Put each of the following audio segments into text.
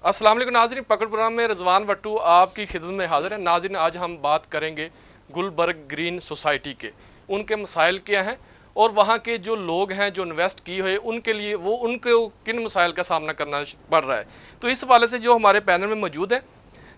अस्सलाम वालेकुम नाज़रीन, पकड़ प्रोग्राम में रज़वान वट्टू आपकी खिदमत में हाज़िर है। नाज़रीन, आज हम बात करेंगे गुलबर्ग ग्रीन सोसाइटी के, उनके मसाइल क्या हैं और वहाँ के जो लोग हैं जो इन्वेस्ट किए हुए उनके लिए उनको किन मसाइल का सामना करना पड़ रहा है। तो इस हवाले से जो हमारे पैनल में मौजूद हैं,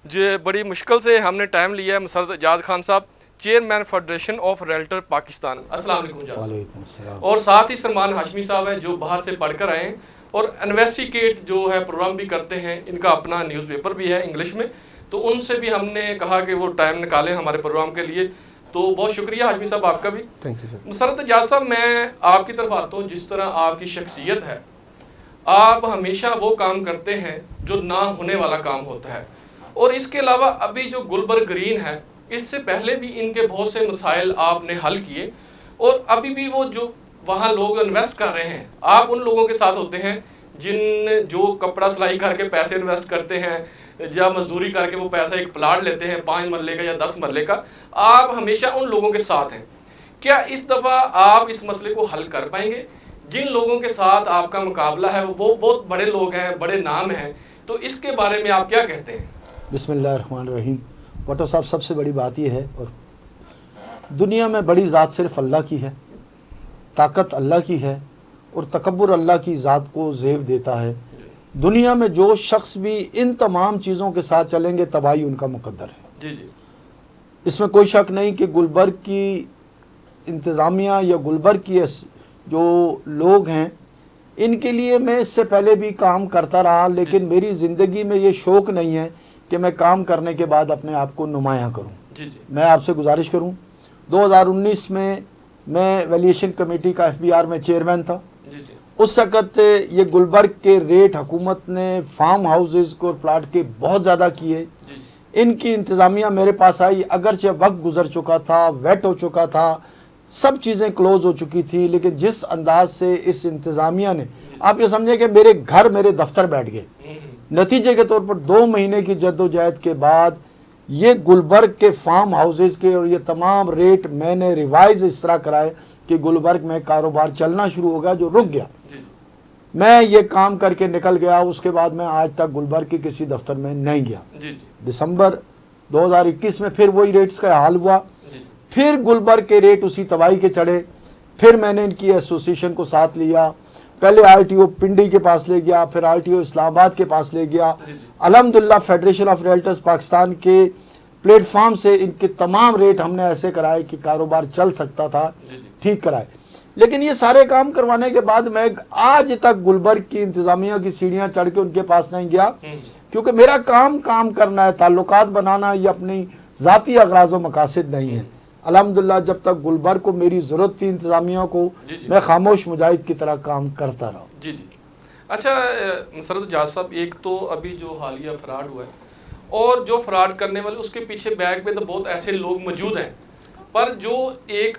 जो बड़ी मुश्किल से हमने टाइम लिया है, मुसर्रद एजाज खान साहब, chairman federation of realtor Pakistan. अस्सलाम वालेकुम एजाज। और साथ ही सलमान हाशमी साहब हैं जो बाहर से पढ़कर आए हैं और इन्वेस्टिगेट जो है प्रोग्राम भी करते हैं, इनका अपना न्यूज़पेपर भी है इंग्लिश में। तो उनसे भी हमने कहा कि वो टाइम निकालें हमारे प्रोग्राम के लिए। तो बहुत शुक्रिया हाशमी साहब आपका भी। Thank you sir. Musarrat Ejaz साहब, मैं आपकी तरफ आता हूँ। जिस तरह आपकी शख्सियत है, आप हमेशा वो काम करते हैं जो ना होने वाला काम होता है। और इसके अलावा अभी जो गुलबर्ग ग्रीन है, इससे पहले भी इनके बहुत से मसाइल आपने हल किए और अभी भी वो जो वहाँ लोग इन्वेस्ट कर रहे हैं, आप उन लोगों के साथ होते हैं जो कपड़ा सिलाई करके पैसे इन्वेस्ट करते हैं या मजदूरी करके वो पैसा एक प्लाट लेते हैं 5 मरले का या 10 मरले का। आप हमेशा उन लोगों के साथ हैं। क्या इस दफ़ा आप इस मसले को हल कर पाएंगे? जिन लोगों के साथ आपका मुकाबला है वो बहुत बड़े लोग हैं, बड़े नाम हैं, तो इसके बारे में आप क्या कहते हैं? बिस्मिल्लाहिर्रहमानिर्रहीम। वट्टो साहब, सबसे बड़ी बात यह है, और दुनिया में बड़ी ज़ात सिर्फ अल्लाह की है, ताकत अल्लाह की है और तकब्बुर अल्लाह की ज़ात को ज़ेब देता है। दुनिया में जो शख्स भी इन तमाम चीज़ों के साथ चलेंगे, तबाही उनका मुकद्दर है। जी जी, इसमें कोई शक नहीं कि गुलबर्ग की इंतज़ामिया या गुलबर्ग की जो लोग हैं, इनके लिए मैं इससे पहले भी काम करता रहा, लेकिन मेरी ज़िंदगी में ये शौक़ नहीं है कि मैं काम करने के बाद अपने आप को नुमायाँ करूँ। जी जी, मैं आपसे गुजारिश करूँ, 2019 में मैं वैल्यूएशन कमेटी का FBR में चेयरमैन था। जी जी, उस वक़्त ये गुलबर्ग के रेट हुकूमत ने फार्म हाउसेस को प्लाट के बहुत ज़्यादा किए। जी जी, इनकी इंतज़ामिया मेरे पास आई, अगरचे वक्त गुजर चुका था, वेट हो चुका था, सब चीज़ें क्लोज़ हो चुकी थी, लेकिन जिस अंदाज से इस इंतज़ामिया ने, आप ये समझे कि मेरे घर मेरे दफ्तर बैठ गए। नतीजे के तौर पर 2 महीने की जद्दोजहद के बाद ये गुलबर्ग के फार्म हाउसेस के और ये तमाम रेट मैंने रिवाइज इस तरह कराए कि गुलबर्ग में कारोबार चलना शुरू हो गया, जो रुक गया। मैं ये काम करके निकल गया। उसके बाद मैं आज तक गुलबर्ग के किसी दफ्तर में नहीं गया। जी जी, दिसंबर 2021 में फिर वही रेट्स का हाल हुआ, फिर गुलबर्ग के रेट उसी तबाही के चढ़े। फिर मैंने इनकी एसोसिएशन को साथ लिया, पहले RTO पिंडी के पास ले गया, फिर RTO इस्लामाबाद के पास ले गया। अल्हम्दुलिल्लाह फेडरेशन ऑफ रियल्टर्स पाकिस्तान के प्लेटफॉर्म से इनके तमाम रेट हमने ऐसे कराए कि कारोबार चल सकता था, ठीक कराए। लेकिन ये सारे काम करवाने के बाद मैं आज तक गुलबर्ग की इंतज़ामिया की सीढ़ियाँ चढ़ के उनके पास नहीं गया, क्योंकि मेरा काम करना है, ताल्लुकात बनाना, ये अपनी ज़ाती अगराज़ व मकासद नहीं है। अल्हम्दुलिल्लाह जब तक गुलबर्ग को मेरी ज़रूरत थी इंतज़ामिया को, मैं खामोश मुजाहिद की तरह काम करता रहा। जी जी। अच्छा मुसर्रद एजाज साहब, एक तो अभी जो हालिया फ्रॉड हुआ है और जो फ्रॉड करने वाले उसके पीछे बैक में तो बहुत ऐसे लोग मौजूद हैं, पर जो एक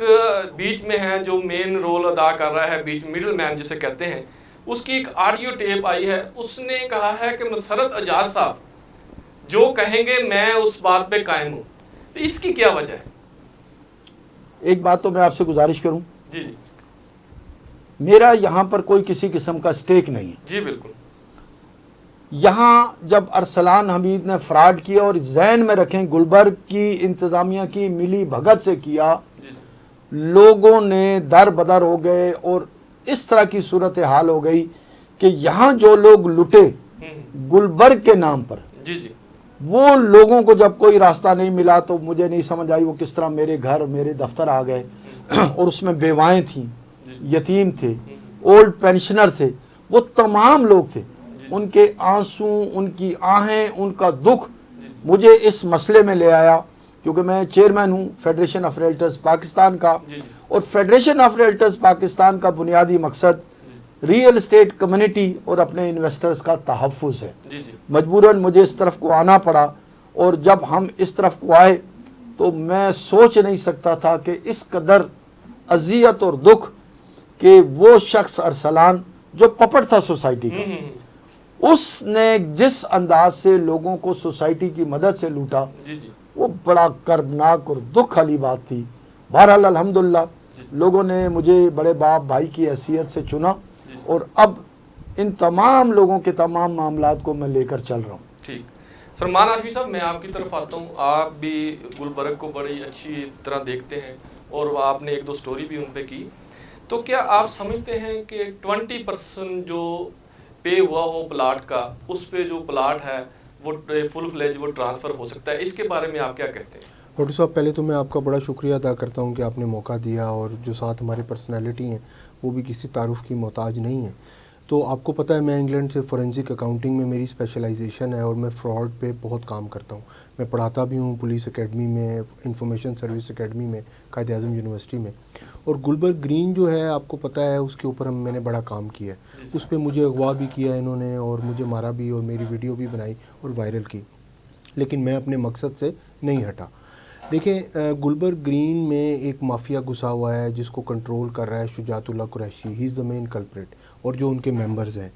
बीच में है जो मेन रोल अदा कर रहा है, बीच मिडल मैन जिसे कहते हैं, उसकी एक ऑडियो टेप आई है। उसने कहा है कि मुसर्रद एजाज साहब जो कहेंगे मैं उस बात पे कायम हूँ। तो इसकी क्या वजह है? एक बात तो मैं आपसे गुजारिश करूं, जी जी, मेरा यहाँ पर कोई किसी किस्म का स्टेक नहीं है। जी बिल्कुल। यहाँ जब अरसलान हमीद ने फ्रॉड किया, और जहन में रखें गुलबर्ग की इंतज़ामिया की मिली भगत से किया, लोगों ने दर बदर हो गए और इस तरह की सूरत हाल हो गई कि यहाँ जो लोग लुटे गुलबर्ग के नाम पर, जी जी, वो लोगों को जब कोई रास्ता नहीं मिला तो मुझे नहीं समझ आई वो किस तरह मेरे घर मेरे दफ्तर आ गए। और उसमें बेवाएँ थीं, यतीम थे, ओल्ड पेंशनर थे, वो तमाम लोग थे। उनके आंसू, उनकी आहें, उनका दुख मुझे इस मसले में ले आया, क्योंकि मैं चेयरमैन हूँ फेडरेशन ऑफ रियल्टर्स पाकिस्तान का, और फेडरेशन ऑफ रियल्टर्स पाकिस्तान का बुनियादी मकसद रियल एस्टेट कम्युनिटी और अपने इन्वेस्टर्स का तहफ़्फ़ुज़ है। मजबूरन मुझे इस तरफ को आना पड़ा, और जब हम इस तरफ को आए तो मैं सोच नहीं सकता था कि इस कदर अज़ियत और दुख कि वो शख्स अरसलान जो पपट था सोसाइटी का, उसने जिस अंदाज से लोगों को सोसाइटी की मदद से लूटा, वो बड़ा कर्बनाक और दुख वाली बात थी। बहरहाल अल्हम्दुलिल्लाह लोगों ने मुझे बड़े बाप भाई की हैसियत से चुना, और अब ان تمام لوگوں کے تمام معاملات کو میں لے کر چل رہا ہوں. ٹھیک. سلمان ہاشمی صاحب میں آپ کی طرف آتا ہوں. آپ بھی گلبرگ کو بڑی اچھی طرح دیکھتے ہیں اور آپ نے ایک دو سٹوری بھی ان پہ کی. تو کیا آپ سمجھتے ہیں کہ 20% جو پے ہوا ہو پلاٹ کا, اس پہ جو پلاٹ ہے وہ فل فلیج وہ ٹرانسفر ہو سکتا ہے؟ اس کے بارے میں آپ کیا کہتے ہیں؟ ڈاکٹر صاحب پہلے تو میں آپ کا بڑا شکریہ ادا کرتا ہوں کہ آپ نے موقع دیا, اور جو ساتھ ہماری پرسنالٹی ہیں وہ بھی کسی تعارف کی محتاج نہیں ہیں. تو آپ کو پتہ ہے میں انگلینڈ سے فورینسک اکاؤنٹنگ میں میری اسپیشلائزیشن ہے, اور میں فراڈ پہ بہت کام کرتا ہوں. میں پڑھاتا بھی ہوں پولیس اکیڈمی میں, انفارمیشن سروس اکیڈمی میں, قائد اعظم یونیورسٹی میں. اور گلبرگ گرین جو ہے آپ کو پتہ ہے اس کے اوپر میں نے بڑا کام کیا ہے. اس پہ مجھے اغوا بھی کیا انہوں نے, اور مجھے مارا بھی, اور میری ویڈیو بھی بنائی اور وائرل کی, لیکن میں اپنے مقصد سے نہیں ہٹا. دیکھیں گلبرگ گرین میں ایک مافیا گھسا ہوا ہے جس کو کنٹرول کر رہا ہے شجاعت اللہ قریشی, ہی از دا مین کلپریٹ, اور جو ان کے ممبرز ہیں.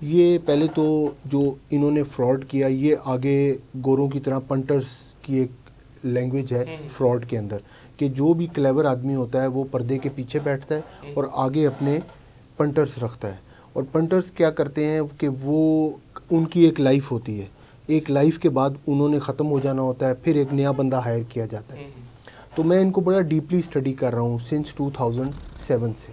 یہ پہلے تو جو انہوں نے فراڈ کیا, یہ آگے گوروں کی طرح پنٹرز کی ایک لینگویج ہے فراڈ کے اندر, کہ جو بھی کلیور آدمی ہوتا ہے وہ پردے کے پیچھے بیٹھتا ہے اور آگے اپنے پنٹرز رکھتا ہے. اور پنٹرز کیا کرتے ہیں کہ وہ ان کی ایک لائف ہوتی ہے, ایک لائف کے بعد انہوں نے ختم ہو جانا ہوتا ہے, پھر ایک نیا بندہ ہائر کیا جاتا ہے. تو میں ان کو بڑا ڈیپلی اسٹڈی کر رہا ہوں سنس 2007 سے.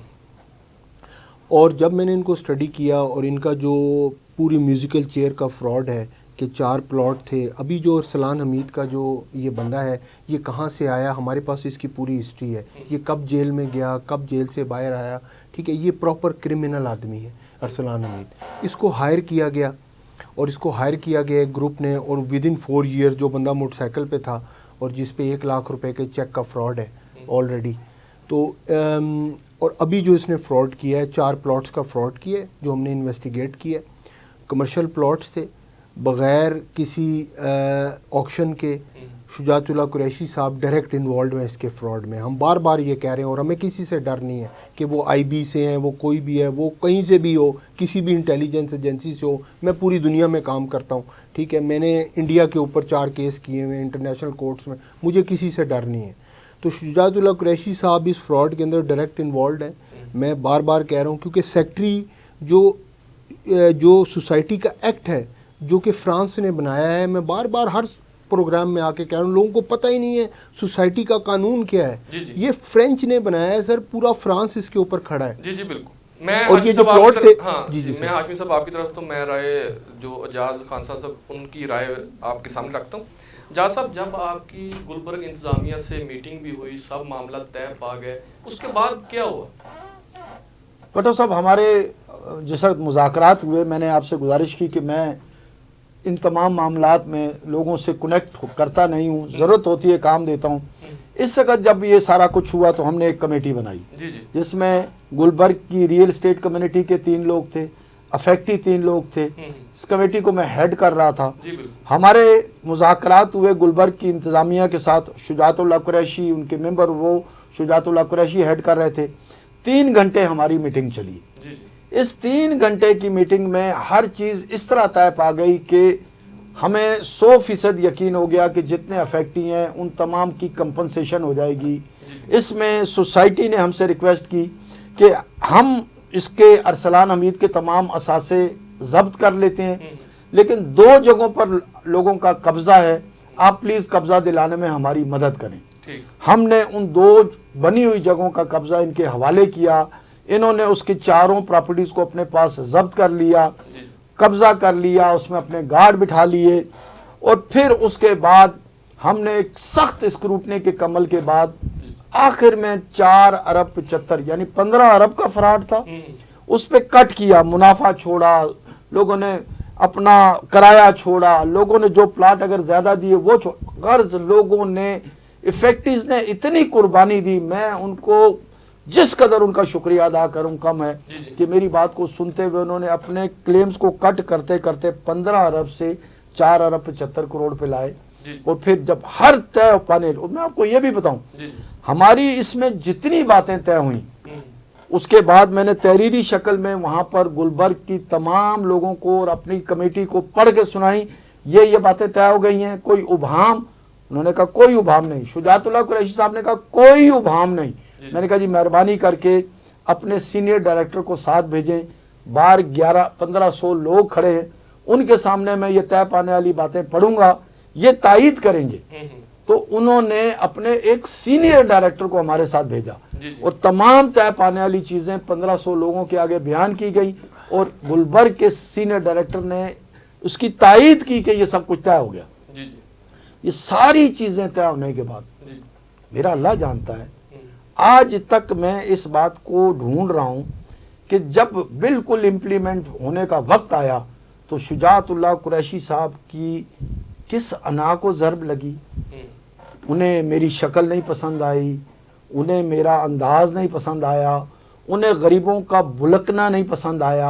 اور جب میں نے ان کو اسٹڈی کیا, اور ان کا جو پوری میوزیکل چیئر کا فراڈ ہے کہ 4 پلاٹ تھے, ابھی جو ارسلان حمید کا جو یہ بندہ ہے یہ کہاں سے آیا, ہمارے پاس اس کی پوری ہسٹری ہے, یہ کب جیل میں گیا, کب جیل سے باہر آیا, ٹھیک ہے. یہ پراپر کرمنل آدمی ہے ارسلان حمید. اس کو ہائر کیا گیا, اور اس کو ہائر کیا گیا ایک گروپ نے, اور ود ان 4 ایئر جو بندہ موٹر سائیکل پہ تھا اور جس پہ 1 لاکھ روپے کے چیک کا فراڈ ہے آلریڈی. تو اور ابھی جو اس نے فراڈ کیا ہے 4 پلاٹس کا فراڈ کیا ہے جو ہم نے انویسٹیگیٹ کیا ہے. کمرشل پلاٹس تھے بغیر کسی آکشن کے. شجاعت اللہ قریشی صاحب ڈائریکٹ انوالوڈ ہیں اس کے فراڈ میں. ہم بار بار یہ کہہ رہے ہیں, اور ہمیں کسی سے ڈر نہیں ہے کہ وہ آئی بی سے ہیں, وہ کوئی بھی ہے, وہ کہیں سے بھی ہو, کسی بھی انٹیلیجنس ایجنسی سے ہو. میں پوری دنیا میں کام کرتا ہوں, ٹھیک ہے. میں نے انڈیا کے اوپر 4 کیس کیے ہوئے انٹرنیشنل کورٹس میں, مجھے کسی سے ڈر نہیں ہے. تو شجاعت اللہ قریشی صاحب اس فراڈ کے اندر ڈائریکٹ انوالوڈ ہیں. میں بار بار کہہ رہا ہوں کیونکہ سیکٹری جو سوسائٹی کا ایکٹ ہے جو کہ فرانس نے بنایا ہے, میں بار بار ہر پروگرام میں آ کے کہہ رہا ہوں, لوگوں کو پتہ ہی نہیں ہے سوسائٹی کا قانون کیا ہے. یہ فرینچ نے بنایا ہے سر, پورا فرانس اس کے اوپر کھڑا ہے. جی جی بالکل. میں اور یہ جو پلاٹ تھے, میں ہاشمی صاحب آپ کی طرف تو میں رائے جو اجاز خان صاحب ان کی رائے آپ کے سامنے رکھتا ہوں. جاز صاحب جب آپ کی گلبرگ انتظامیہ سے میٹنگ بھی ہوئی, سب معاملہ طے پا گئے, اس کے بعد کیا ہوا؟ ڈاکٹر صاحب ہمارے جس وقت مذاکرات ہوئے, میں نے آپ سے گزارش کی کہ میں ان تمام معاملات میں لوگوں سے کنیکٹ کرتا نہیں ہوں, ضرورت ہوتی ہے کام دیتا ہوں. اس وقت جب یہ سارا کچھ ہوا تو ہم نے ایک کمیٹی بنائی جس میں گلبرگ کی ریئل اسٹیٹ کمیونٹی کے 3 لوگ تھے, افیکٹی 3 لوگ تھے. اس کمیٹی کو میں ہیڈ کر رہا تھا. ہمارے مذاکرات ہوئے گلبرگ کی انتظامیہ کے ساتھ. شجاعت اللہ قریشی ان کے ممبر, وہ شجاعت اللہ قریشی ہیڈ کر رہے تھے. 3 گھنٹے ہماری میٹنگ چلی. اس 3 گھنٹے کی میٹنگ میں ہر چیز اس طرح طے پا گئی کہ ہمیں 100% یقین ہو گیا کہ جتنے افیکٹی ہیں ان تمام کی کمپنسیشن ہو جائے گی. اس میں سوسائٹی نے ہم سے ریکویسٹ کی کہ ہم اس کے ارسلان حمید کے تمام اثاثے ضبط کر لیتے ہیں, لیکن 2 جگہوں پر لوگوں کا قبضہ ہے, آپ پلیز قبضہ دلانے میں ہماری مدد کریں. ہم نے ان 2 بنی ہوئی جگہوں کا قبضہ ان کے حوالے کیا. انہوں نے اس کے 4 پراپرٹیز کو اپنے پاس ضبط کر لیا, قبضہ کر لیا, اس میں اپنے گارڈ بٹھا لیے. اور پھر اس کے بعد ہم نے ایک سخت اسکروٹنی کے عمل کے بعد آخر میں 4 ارب 75 یعنی 15 ارب کا فراڈ تھا, اس پہ کٹ کیا, منافع چھوڑا, لوگوں نے اپنا کرایہ چھوڑا, لوگوں نے جو پلاٹ اگر زیادہ دیے وہ غرض لوگوں نے افیکٹیز نے اتنی قربانی دی. میں ان کو جس قدر ان کا شکریہ ادا کروں کم ہے کہ میری بات کو سنتے ہوئے انہوں نے اپنے کلیمز کو کٹ کرتے کرتے 15 ارب سے 4 ارب 75 کروڑ پہ لائے. اور پھر جب ہر طے پانے, میں آپ کو یہ بھی بتاؤں ہماری اس میں جتنی باتیں طے ہوئیں, اس کے بعد میں نے تحریری شکل میں وہاں پر گلبرگ کی تمام لوگوں کو اور اپنی کمیٹی کو پڑھ کے سنائی. یہ باتیں طے ہو گئی ہیں, کوئی ابہام, انہوں نے کہا کوئی ابہام نہیں. شجاعت اللہ قریشی صاحب نے کہا کوئی ابہام نہیں. میں نے کہا جی مہربانی کر کے اپنے سینئر ڈائریکٹر کو ساتھ بھیجیں, बाहर 1100-1500 लोग खड़े हैं, उनके सामने मैं ये तय पाने वाली बातें पढ़ूंगा, ये तायद करेंगे। तो उन्होंने अपने एक सीनियर डायरेक्टर को हमारे साथ भेजा और तमाम तय पाने वाली चीज़ें 1500 लोगों के आगे बयान की गई और गुलबर्ग के सीनियर डायरेक्टर ने उसकी तायद की कि ये सब कुछ तय हो गया। ये सारी चीज़ें तय होने के बाद मेरा अल्लाह जानता है, आज तक मैं इस बात को ढूंढ रहा हूँ कि जब बिल्कुल इम्प्लीमेंट होने का वक्त आया तो शुजातुल्लाह कुरैशी साहब की किस अना को ज़रब लगी। उन्हें मेरी शक्ल नहीं पसंद आई, उन्हें मेरा अंदाज़ नहीं पसंद आया, उन्हें गरीबों का बुलकना नहीं पसंद आया,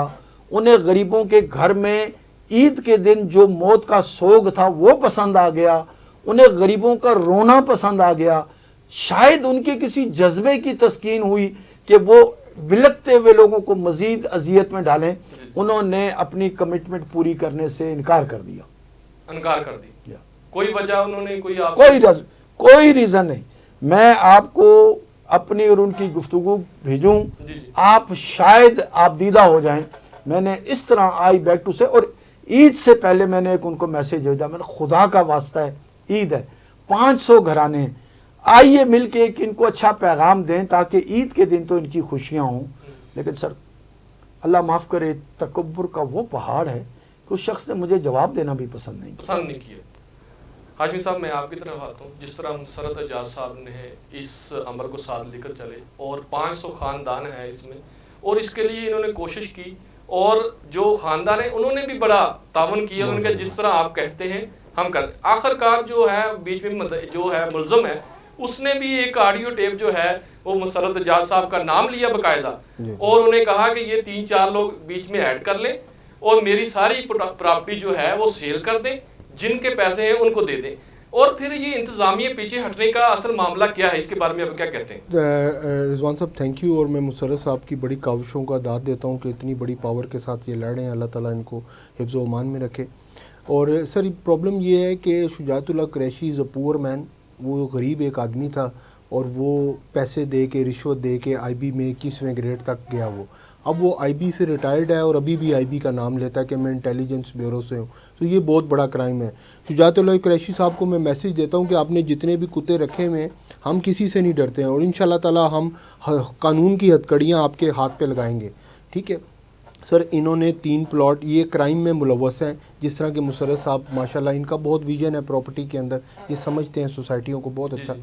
उन्हें गरीबों के घर में ईद के दिन जो मौत का सोग था वो पसंद आ गया, उन्हें गरीबों का रोना पसंद आ गया। शायद उनके किसी जज्बे की तस्कीन हुई कि वो बिलकते हुए लोगों को मज़ीद अजियत में डालें, उन्होंने अपनी कमिटमेंट पूरी करने से इनकार कर दिया। कोई वजह उन्होंने कोई रीज़न नहीं। मैं आपको अपनी और उनकी गुफ्तगू भेजूं, आप शायद आप दीदा हो जाएं। मैंने इस तरह आई बैक टू से, और ईद से पहले मैंने एक उनको मैसेज भेजा, मैंने खुदा का वास्ता है, ईद है, 500 घराने हैं, आइए मिल के एक इनको अच्छा पैगाम दें ताकि ईद के दिन तो इनकी खुशियाँ हों। लेकिन सर अल्लाह माफ़ करे, तकब्बुर का वो पहाड़ है कि उस शख्स ने मुझे जवाब देना भी पसंद नहीं किया। हाशमी साहब, मैं आपकी तरफ आता हूँ। जिस तरह मुसर्रत एजाज साहब ने इस अमर को साथ लेकर चले और 500 ख़ानदान हैं इसमें, और इसके लिए इन्होंने कोशिश की, और जो ख़ानदान है उन्होंने भी बड़ा तावन किया। उन्होंने कहा जिस तरह आप कहते हैं हम कर। आखिरकार जो है बीच में जो है मुल्ज़म है, उसने भी एक ऑडियो टेप जो है वो मुसर्रत एजाज साहब का नाम लिया बाकायदा, और उन्हें कहा कि ये 3-4 लोग बीच में ऐड कर लें और मेरी सारी प्रॉपर्टी जो है वो सेल कर दें, जिनके पैसे हैं उनको दे दें। और फिर ये इंतज़ामिया पीछे हटने का असल मामला क्या है, इसके बारे में आप क्या कहते हैं? रिजवान साहब थैंक यू, और मैं मुसर्रत साहब की बड़ी काविशों का दाद देता हूँ कि इतनी बड़ी पावर के साथ ये लड़ रहे हैं। अल्लाह ताला इनको हिफ्ज़ व अमान में रखे। और सर प्रॉब्लम ये है कि Shujatullah Qureshi is a poor man, वो गरीब एक आदमी था और वो पैसे दे के, रिश्वत दे के IB में 21वें ग्रेड तक गया वो। अब वो IB से रिटायर्ड है और अभी भी IB का नाम लेता है कि मैं इंटेलिजेंस ब्यूरो से हूँ। तो ये बहुत बड़ा क्राइम है। शुजातुल्लाह कुरैशी साहब को मैं मैसेज देता हूँ कि आपने जितने भी कुत्ते रखे हुए हैं, हम किसी से नहीं डरते हैं और इंशाल्लाह ताला हम कानून की हथकड़ियाँ आपके हाथ पे लगाएंगे, ठीक है। सर इन्होंने 3 प्लॉट ये क्राइम में मुलव्वस हैं। जिस तरह के मुसर्रत साहब माशाल्लाह इनका बहुत विजन है प्रॉपर्टी के अंदर, ये समझते हैं सोसाइटियों को बहुत अच्छा।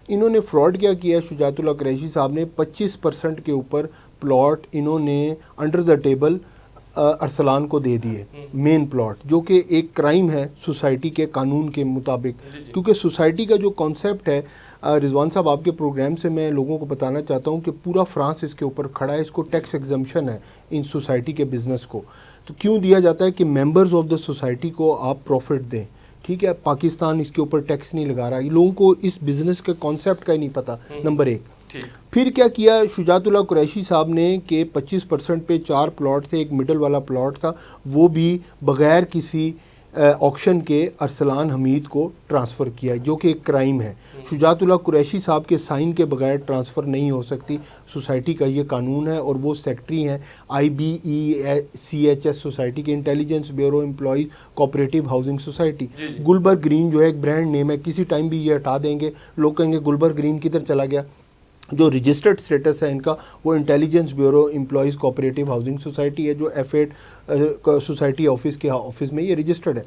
इन्होंने फ्रॉड क्या किया, शुजातुल्लाह कुरैशी साहब ने 25% के ऊपर प्लॉट इन्होंने अंडर द टेबल अरसलान को दे दिए, मेन प्लॉट, जो कि एक क्राइम है सोसाइटी के कानून के मुताबिक। क्योंकि सोसाइटी का जो कॉन्सेप्ट है, रिजवान साहब आपके प्रोग्राम से मैं लोगों को बताना चाहता हूँ कि पूरा फ्रांस इसके ऊपर खड़ा है। इसको टैक्स एग्जम्पशन है इन सोसाइटी के बिज़नेस को। तो क्यों दिया जाता है कि मेंबर्स ऑफ द सोसाइटी को आप प्रॉफिट दें, ठीक है। पाकिस्तान इसके ऊपर टैक्स नहीं लगा रहा। ये लोगों को इस बिज़नेस के कॉन्सेप्ट का ही नहीं पता, नंबर 1। फिर क्या किया शुजातुल्लाह कुरैशी साहब ने कि 25% पे 4 प्लॉट थे, एक मिडल वाला प्लॉट था, वो भी बग़ैर किसी ऑक्शन के अरसलान हमीद को ट्रांसफ़र किया, जो कि एक क्राइम है। शुजातुल्लाह कुरैशी साहब के साइन के बगैर ट्रांसफ़र नहीं हो सकती, सोसाइटी का ये कानून है। और वो सेक्रेटरी हैं IBECHS सोसाइटी के, intelligence bureau employees cooperative housing society. Gulberg Green जो है एक ब्रांड नेम है, किसी टाइम भी ये हटा देंगे, लोग कहेंगे गुलबर्ग ग्रीन किधर चला गया। जो रजिस्टर्ड स्टेटस है इनका वो intelligence bureau employees cooperative housing society है, जो F8 सोसाइटी ऑफिस के ऑफिस में ये रजिस्टर्ड है।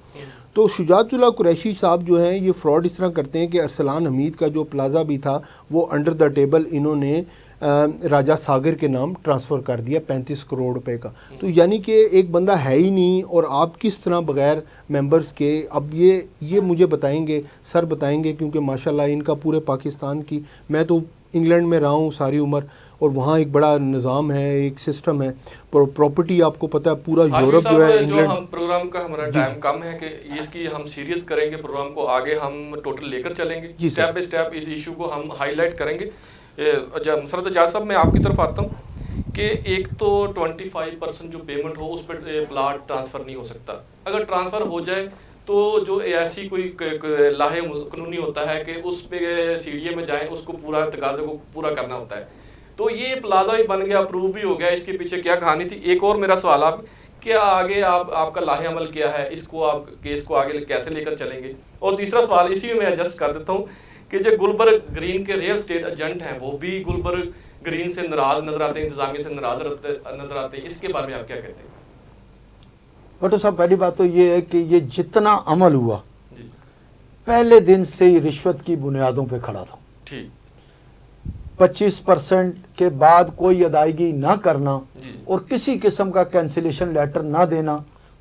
तो शुजातुल्लाह कुरैशी साहब जो हैं ये फ्रॉड इस तरह करते हैं कि अरसलान हमीद का जो प्लाज़ा भी था वो अंडर द टेबल इन्होंने राजा सागर के नाम ट्रांसफ़र कर दिया 35 करोड़ रुपए का। तो यानी कि एक बंदा है ही नहीं और आप किस तरह बग़ैर मेंबर्स के, अब ये मुझे बताएंगे, सर बताएंगे, क्योंकि माशाल्लाह इनका पूरे पाकिस्तान की, मैं तो इंग्लैंड में रहा हूँ सारी उम्र और वहाँ एक बड़ा निज़ाम है, एक सिस्टम है, प्रॉपर्टी आपको पता है पूरा यूरोप जो है, इंग्लैंड। हम प्रोग्राम का हमारा टाइम कम है कि इसकी हम सीरियस करेंगे, प्रोग्राम को आगे हम टोटल लेकर चलेंगे, स्टेप बाय स्टेप इस इशू को हम हाईलाइट करेंगे। मुसर्रत एजाज साहब मैं आपकी तरफ आता हूँ कि एक तो 25% जो पेमेंट हो उस पर प्लाट ट्रांसफ़र नहीं हो सकता। अगर ट्रांसफ़र हो जाए तो जो ऐसी कोई लाहे कानूनी होता है कि उस पे CDA में जाएं, उसको पूरा तकाज़े को पूरा करना होता है। تو یہ پلازا بھی بن گیا, اپروو بھی ہو گیا, اس کے پیچھے کیا کہانی تھی؟ ایک اور میرا سوال آپ, کیا آگے آپ کا لاہ عمل کیا ہے, اس کو آپ کیس کو آگے کیسے لے کر چلیں گے؟ اور تیسرا سوال اسی میں ایڈجسٹ کر دیتا ہوں کہ جو گلبرگ گرین کے ریئل اسٹیٹ ایجنٹ ہیں وہ بھی گلبرگ گرین سے ناراض نظر آتے ہیں, انتظامیہ سے ناراض نظر آتے ہیں, اس کے بارے میں آپ کیا کہتے ہیں؟ بٹو صاحب پہلی بات تو یہ ہے کہ یہ جتنا عمل ہوا جی پہلے دن سے ہی رشوت کی بنیادوں پہ کھڑا تھا. ٹھیک. 25% کے بعد کوئی ادائیگی نہ کرنا جی اور کسی قسم کا کینسلیشن لیٹر نہ دینا.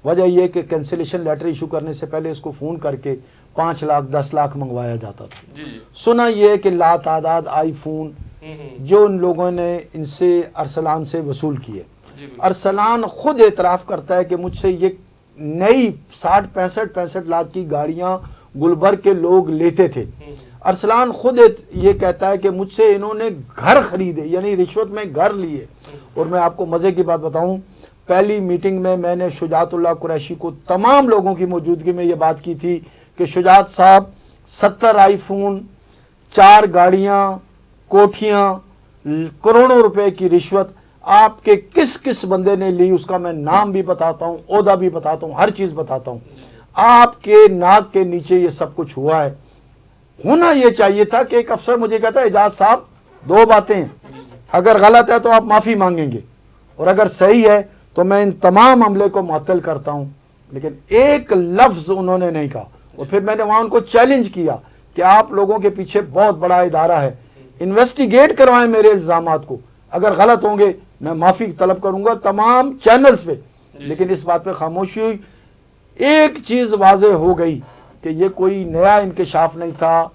وجہ یہ کہ کینسلیشن لیٹر ایشو کرنے سے پہلے اس کو فون کر کے 5 لاکھ 10 لاکھ منگوایا جاتا تھا. جی جی سنا یہ ہے کہ لاتعداد آئی فون جو ان لوگوں نے ان سے ارسلان سے وصول کیے. ارسلان خود اعتراف کرتا ہے کہ مجھ سے یہ نئی 65 لاکھ کی گاڑیاں گلبرگ کے لوگ لیتے تھے. ارسلان خود یہ کہتا ہے کہ مجھ سے انہوں نے گھر خریدے, یعنی رشوت میں گھر لیے. اور میں آپ کو مزے کی بات بتاؤں, پہلی میٹنگ میں نے شجاعت اللہ قریشی کو تمام لوگوں کی موجودگی میں یہ بات کی تھی کہ شجاعت صاحب 70 آئی فون, 4 گاڑیاں, کوٹھیاں, کروڑوں روپے کی رشوت آپ کے کس کس بندے نے لی, اس کا میں نام بھی بتاتا ہوں, عہدہ بھی بتاتا ہوں, ہر چیز بتاتا ہوں. آپ کے ناک کے نیچے یہ سب کچھ ہوا ہے. ہونا یہ چاہیے تھا کہ ایک افسر مجھے کہتا ہے اعجاز صاحب 2 باتیں, اگر غلط ہے تو آپ معافی مانگیں گے اور اگر صحیح ہے تو میں ان تمام عملے کو معطل کرتا ہوں. لیکن ایک لفظ انہوں نے نہیں کہا. اور پھر میں نے وہاں ان کو چیلنج کیا کہ آپ لوگوں کے پیچھے بہت بڑا ادارہ ہے, انویسٹیگیٹ کروائیں میرے الزامات کو, اگر غلط ہوں گے میں معافی طلب کروں گا تمام چینلز پہ. لیکن اس بات پہ خاموشی ہوئی. ایک چیز واضح ہو گئی کہ یہ کوئی نیا انکشاف نہیں تھا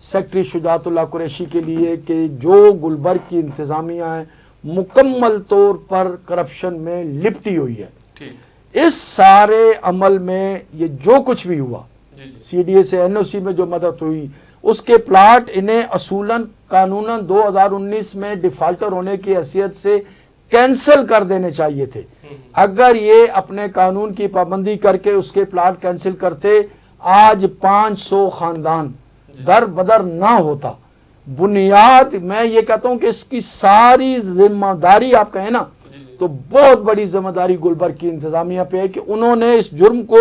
سیکٹری شجاعت اللہ قریشی کے لیے کہ جو گلبرگ کی انتظامیہ ہیں مکمل طور پر کرپشن میں لپٹی ہوئی ہے. اس سارے عمل میں یہ جو کچھ بھی ہوا, سی ڈی اے سے این او سی میں جو مدد ہوئی, اس کے پلاٹ انہیں اصولاً قانوناً 2019 میں ڈیفالٹر ہونے کی حیثیت سے کینسل کر دینے چاہیے تھے. اگر یہ اپنے قانون کی پابندی کر کے اس کے پلاٹ کینسل کرتے, آج 500 خاندان در بدر نہ ہوتا. بنیاد میں یہ کہتا ہوں کہ اس کی ساری ذمہ داری آپ کہیں نا تو بہت بڑی ذمہ داری گلبرگ کی انتظامیہ پہ ہے کہ انہوں نے اس جرم کو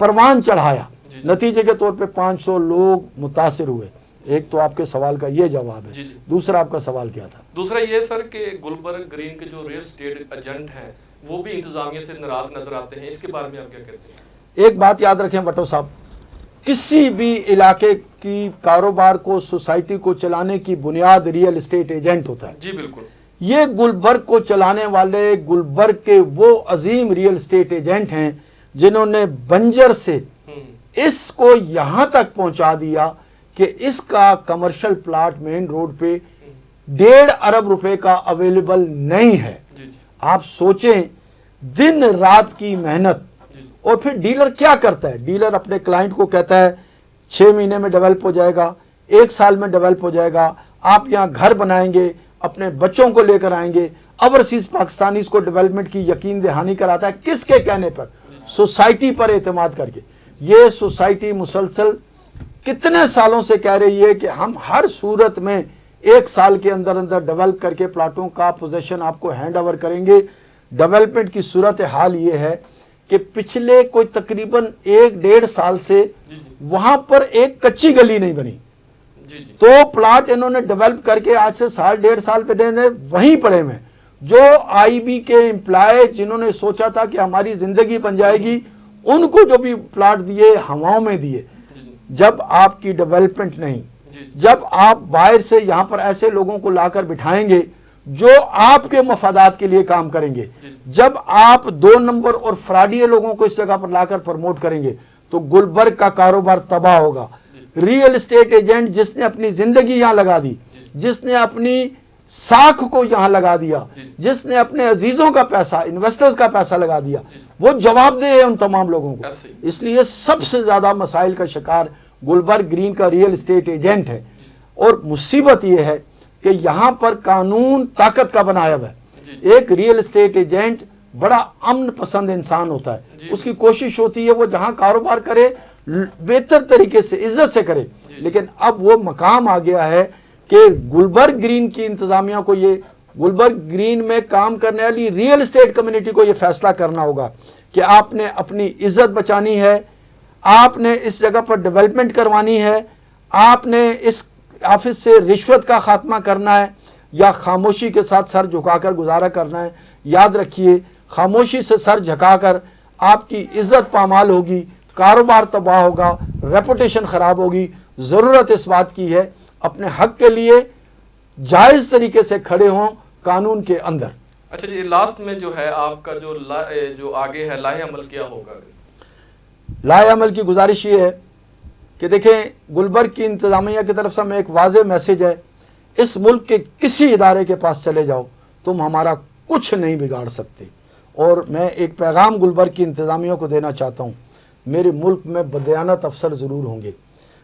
پروان چڑھایا. نتیجے کے طور پہ 500 لوگ متاثر ہوئے. ایک تو آپ کے سوال کا یہ جواب ہے. دوسرا آپ کا سوال کیا تھا؟ دوسرا یہ سر کہ گلبرگ گرین کے جو ریئل اسٹیٹ ایجنٹ ہیں وہ بھی انتظامیہ سے ناراض نظر آتے ہیں, اس کے بارے میں آپ کیا کہتے ہیں؟ ایک بات یاد رکھیں بٹو صاحب, کسی بھی علاقے کی کاروبار کو, سوسائٹی کو چلانے کی بنیاد ریئل اسٹیٹ ایجنٹ ہوتا ہے. جی بالکل. یہ گلبرگ کو چلانے والے گلبرگ کے وہ عظیم ریئل اسٹیٹ ایجنٹ ہیں جنہوں نے بنجر سے اس کو یہاں تک پہنچا دیا کہ اس کا کمرشل پلاٹ مین روڈ پہ 1.5 ارب روپے کا اویلیبل نہیں ہے. آپ سوچیں دن رات کی محنت. اور پھر ڈیلر کیا کرتا ہے؟ ڈیلر اپنے کلائنٹ کو کہتا ہے 6 مہینے میں ڈیولپ ہو جائے گا, 1 سال میں ڈیولپ ہو جائے گا, آپ یہاں گھر بنائیں گے, اپنے بچوں کو لے کر آئیں گے. اوورسیز پاکستانی اس کو ڈیولپمنٹ کی یقین دہانی کراتا ہے. کس کے کہنے پر؟ سوسائٹی پر اعتماد کر کے. یہ سوسائٹی مسلسل کتنے سالوں سے کہہ رہی ہے کہ ہم ہر صورت میں 1 سال کے اندر اندر ڈیولپ کر کے پلاٹوں کا پوزیشن آپ کو ہینڈ اوور کریں گے. ڈیولپمنٹ کی صورت حال یہ ہے کہ پچھلے کوئی تقریباً 1-1.5 سال سے وہاں پر ایک کچی گلی نہیں بنی. تو پلاٹ انہوں نے ڈیولپ کر کے آج سے 1.5 سال پہلے وہیں پڑے میں. جو آئی بی کے امپلائی جنہوں نے سوچا تھا کہ ہماری زندگی بن جائے گی, ان کو جو بھی پلاٹ دیے ہواؤں میں دیے. جب آپ کی ڈیولپمنٹ نہیں, جب آپ باہر سے یہاں پر ایسے لوگوں کو لا کر بٹھائیں گے جو آپ کے مفادات کے لیے کام کریں گے, جب آپ 2 نمبر اور فراڈیے لوگوں کو اس جگہ پر لا کر پروموٹ کریں گے تو گلبرگ کا کاروبار تباہ ہوگا. ریئل اسٹیٹ ایجنٹ جس نے اپنی زندگی یہاں لگا دی, جس نے اپنی ساکھ کو یہاں لگا دیا, جس نے اپنے عزیزوں کا پیسہ, انویسٹرز کا پیسہ لگا دیا, وہ جواب دے ان تمام لوگوں کو. اس لیے سب سے زیادہ مسائل کا شکار گلبرگ گرین کا ریئل اسٹیٹ ایجنٹ ہے. اور مصیبت یہ ہے کہ یہاں پر قانون طاقت کا بنایا ہوا ہے. ایک ریئل اسٹیٹ ایجنٹ بڑا امن پسند انسان ہوتا ہے. اس کی کوشش ہوتی ہے وہ جہاں کاروبار کرے بہتر طریقے سے, عزت سے کرے. لیکن اب وہ مقام آ گیا ہے کہ گلبرگ گرین کی انتظامیہ کو یہ गुलबर्ग ग्रीन में काम करने वाली रियल एस्टेट कम्युनिटी को ये फैसला करना होगा कि आपने अपनी इज्जत बचानी है, आपने इस जगह पर डेवलपमेंट करवानी है, आपने इस ऑफिस से रिश्वत का खात्मा करना है या खामोशी के साथ सर झुकाकर गुजारा करना है। याद रखिए, खामोशी से सर झुकाकर आपकी इज्जत पामाल होगी, कारोबार तबाह होगा, रेपुटेशन ख़राब होगी। ज़रूरत इस बात की है अपने हक के लिए जायज़ तरीके से खड़े हों कानून के अंदर। अच्छा जी, लास्ट में जो है आपका जो आगे है लाहे अमल क्या होगा? लाहे अमल की गुजारिश ये है कि देखें, गुलबर्ग की इंतज़ामिया की तरफ से हमें एक वाज़ेह मैसेज है, इस मुल्क के किसी इदारे के पास चले जाओ, तुम हमारा कुछ नहीं बिगाड़ सकते। और मैं एक पैगाम गुलबर्ग की इंतज़ामिया को देना चाहता हूँ, मेरे मुल्क में बदयानत अफसर ज़रूर होंगे,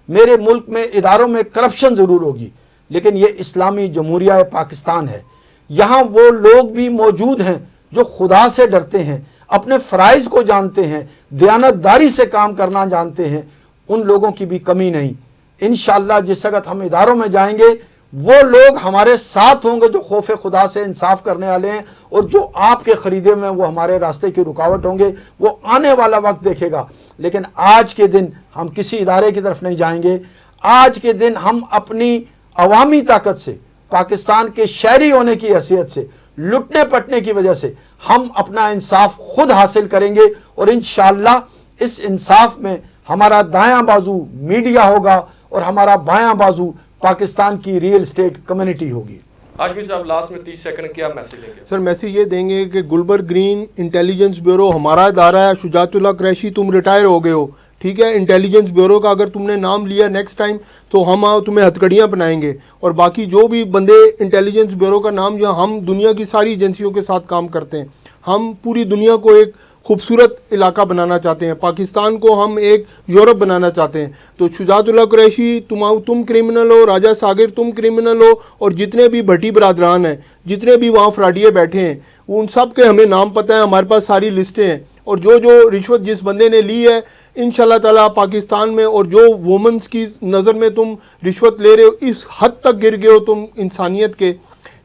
मेरे मुल्क में इदारों में करप्शन ज़रूर होगी, लेकिन ये इस्लामी जमहूरिया पाकिस्तान है। यहाँ वो लोग भी मौजूद हैं जो खुदा से डरते हैं, अपने फ़राइज़ को जानते हैं, दयानतदारी से काम करना जानते हैं। उन लोगों की भी कमी नहीं। इंशाअल्लाह जिस वक्त हम इदारों में जाएंगे वो लोग हमारे साथ होंगे जो खौफ खुदा से इंसाफ करने वाले हैं, और जो आपके ख़रीदे में वो हमारे रास्ते की रुकावट होंगे, वो आने वाला वक्त देखेगा। लेकिन आज के दिन हम किसी इदारे की तरफ नहीं जाएंगे। आज के दिन हम अपनी अवामी ताकत से, पाकिस्तान के शहरी होने की हैसियत से, लुटने पटने की वजह से हम अपना इंसाफ खुद हासिल करेंगे, और इंशाअल्लाह इस इंसाफ में हमारा दायां बाजू मीडिया होगा और हमारा बायां बाजू पाकिस्तान की रियल एस्टेट कम्युनिटी होगी। हाशमी साहब, लास्ट में 30 सेकंड क्या मैसेज देंगे? सर मैसेज ये देंगे कि गुलबर्ग ग्रीन इंटेलिजेंस ब्यूरो हमारा इदारा है। शुजातुल्लाह कुरैशी तुम रिटायर हो गए हो, ठीक है, इंटेलिजेंस ब्यूरो का अगर तुमने नाम लिया नेक्स्ट टाइम तो हम तुम्हें हथकड़ियाँ बनाएंगे। और बाकी जो भी बंदे इंटेलिजेंस ब्यूरो का नाम, या हम दुनिया की सारी एजेंसियों के साथ काम करते हैं, हम पूरी दुनिया को एक खूबसूरत इलाका बनाना चाहते हैं, पाकिस्तान को हम एक यूरोप बनाना चाहते हैं। तो शुजातुल्लाह कुरैशी तुम क्रिमिनल हो, राजा सागिर तुम क्रिमिनल हो, और जितने भी भट्टी बरादरान हैं, जितने भी वहाँ फ्राडिये बैठे हैं, उन सब के हमें नाम पता है, हमारे पास सारी लिस्टें हैं। और जो रिश्वत जिस बंदे ने ली है, इंशाल्लाह ताला पाकिस्तान में, और जो वुमेंस की नज़र में तुम रिश्वत ले रहे हो, इस हद तक गिर गए हो तुम इंसानियत के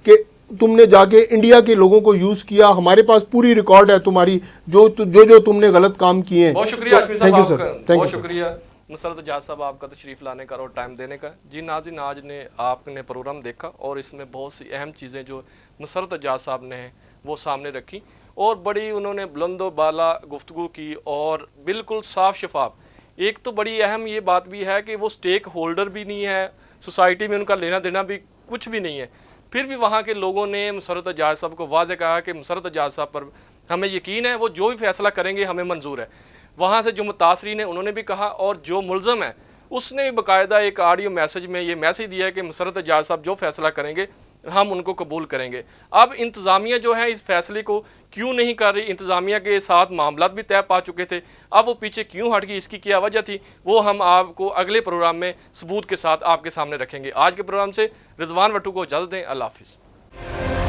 कि तुमने जाके इंडिया के लोगों को यूज़ किया। हमारे पास पूरी रिकॉर्ड है तुम्हारी, जो तुमने गलत काम किए हैं। बहुत शुक्रिया हाशमी साहब, थैंक यू आपका सर, बहुत शुक्रिया मुसरत एजाज साहब आपका तशरीफ़ लाने का और टाइम देने का। जी नाज़रीन, आज ने आपने प्रोग्राम देखा और इसमें बहुत सी अहम चीज़ें जो मुसरत एजाज साहब ने वो सामने रखी, और बड़ी उन्होंने बुलंदो बाला गुफ्तगू की और बिल्कुल साफ शफाफ। एक तो बड़ी अहम ये बात भी है कि वो स्टेक होल्डर भी नहीं है, सोसाइटी में उनका लेना देना भी कुछ भी नहीं है, फिर भी वहाँ के लोगों ने मुसरत एजाज साहब को वाज़ेह कहा कि मुसरत एजाज साहब पर हमें यकीन है, वो जो भी फैसला करेंगे हमें मंजूर है। वहाँ से जो मुतासरीन है उन्होंने भी कहा, और जो मुलज़म है उसने भी बाकायदा एक ऑडियो मैसेज में ये मैसेज दिया है कि मुसरत एजाज साहब जो फैसला करेंगे हम उनको कबूल करेंगे। अब इंतज़ामिया जो है इस फैसले को क्यों नहीं कर रही, इंतज़ामिया के साथ मामलात भी तय पा चुके थे, अब वो पीछे क्यों हट गई, इसकी क्या वजह थी, वो हम आपको अगले प्रोग्राम में सबूत के साथ आपके सामने रखेंगे। आज के प्रोग्राम से रिजवान वट्टू को इजाज़त दें। अल्लाह हाफिज़।